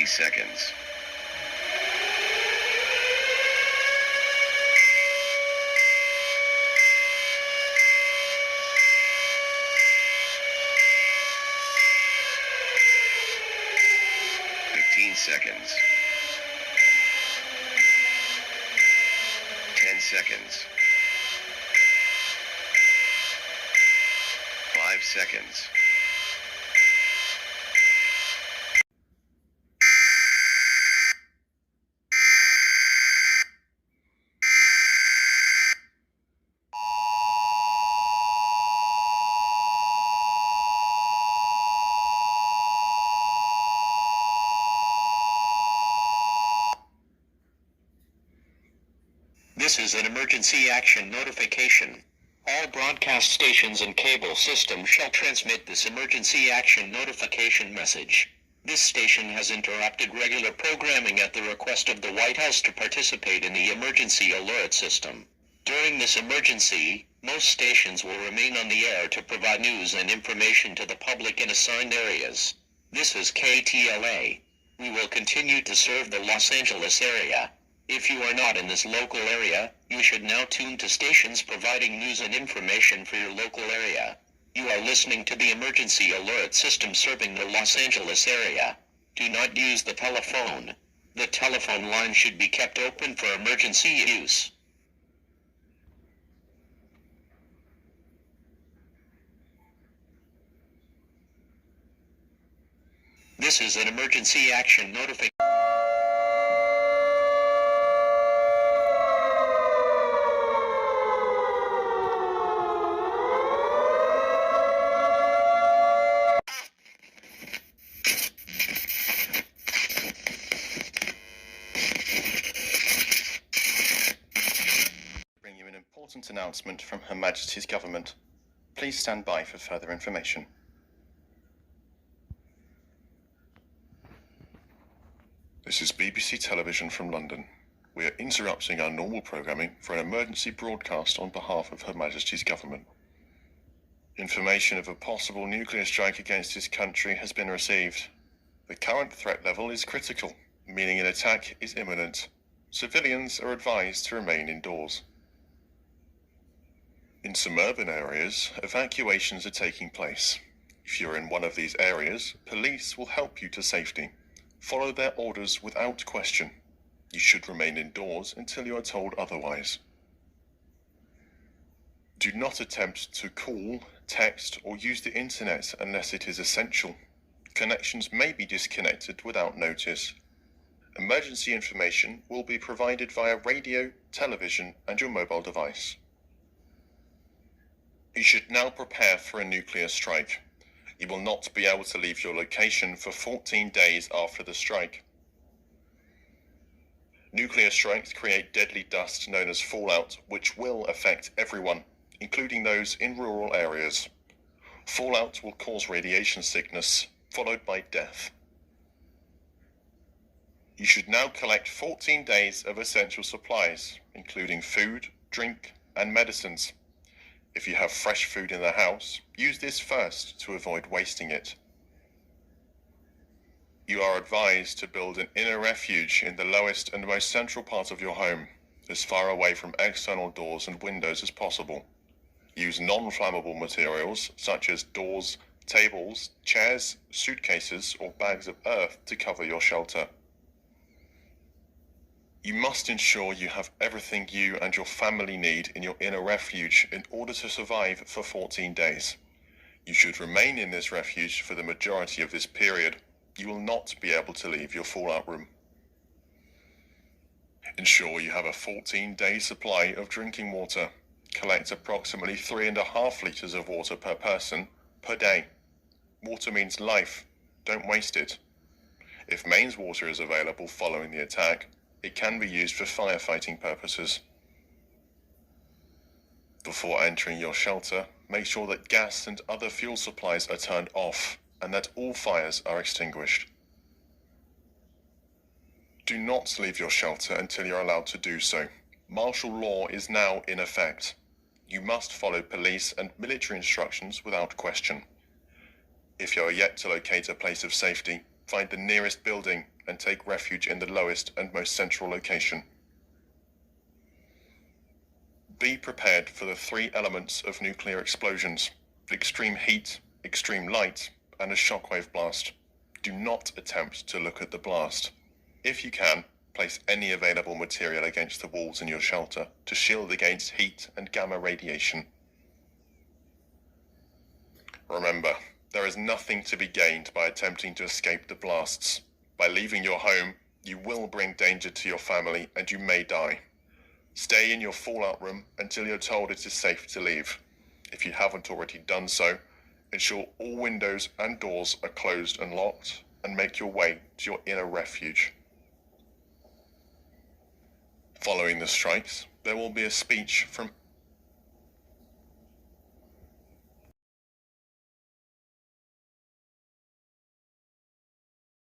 seconds. 15 seconds. 10 seconds. 5 seconds. This is an emergency action notification. All broadcast stations and cable systems shall transmit this emergency action notification message. This station has interrupted regular programming at the request of the White House to participate in the emergency alert system. During this emergency, most stations will remain on the air to provide news and information to the public in assigned areas. This is KTLA. We will continue to serve the Los Angeles area. If you are not in this local area, you should now tune to stations providing news and information for your local area. You are listening to the emergency alert system serving the Los Angeles area. Do not use the telephone. The telephone line should be kept open for emergency use. This is an emergency action notification. Important announcement from Her Majesty's Government. Please stand by for further information. This is BBC Television from London. We are interrupting our normal programming for an emergency broadcast on behalf of Her Majesty's Government. Information of a possible nuclear strike against this country has been received. The current threat level is critical, meaning an attack is imminent. Civilians are advised to remain indoors. In suburban areas, evacuations are taking place. If you're in one of these areas, police will help you to safety. Follow their orders without question. You should remain indoors until you are told otherwise. Do not attempt to call, text, or use the internet unless it is essential. Connections may be disconnected without notice. Emergency information will be provided via radio, television, and your mobile device. You should now prepare for a nuclear strike. You will not be able to leave your location for 14 days after the strike. Nuclear strikes create deadly dust known as fallout, which will affect everyone, including those in rural areas. Fallout will cause radiation sickness, followed by death. You should now collect 14 days of essential supplies, including food, drink, and medicines. If you have fresh food in the house, use this first to avoid wasting it. You are advised to build an inner refuge in the lowest and most central part of your home, as far away from external doors and windows as possible. Use non-flammable materials such as doors, tables, chairs, suitcases, or bags of earth to cover your shelter. You must ensure you have everything you and your family need in your inner refuge in order to survive for 14 days. You should remain in this refuge for the majority of this period. You will not be able to leave your fallout room. Ensure you have a 14-day supply of drinking water. Collect approximately 3.5 litres of water per person per day. Water means life. Don't waste it. If mains water is available following the attack, it can be used for firefighting purposes. Before entering your shelter, make sure that gas and other fuel supplies are turned off and that all fires are extinguished. Do not leave your shelter until you're allowed to do so. Martial law is now in effect. You must follow police and military instructions without question. If you are yet to locate a place of safety, find the nearest building and take refuge in the lowest and most central location. Be prepared for the three elements of nuclear explosions: extreme heat, extreme light, and a shockwave blast. Do not attempt to look at the blast. If you can, place any available material against the walls in your shelter to shield against heat and gamma radiation. Remember, there is nothing to be gained by attempting to escape the blasts. By leaving your home, you will bring danger to your family and you may die. Stay in your fallout room until you're told it is safe to leave. If you haven't already done so, ensure all windows and doors are closed and locked, and make your way to your inner refuge. Following the strikes, there will be a speech from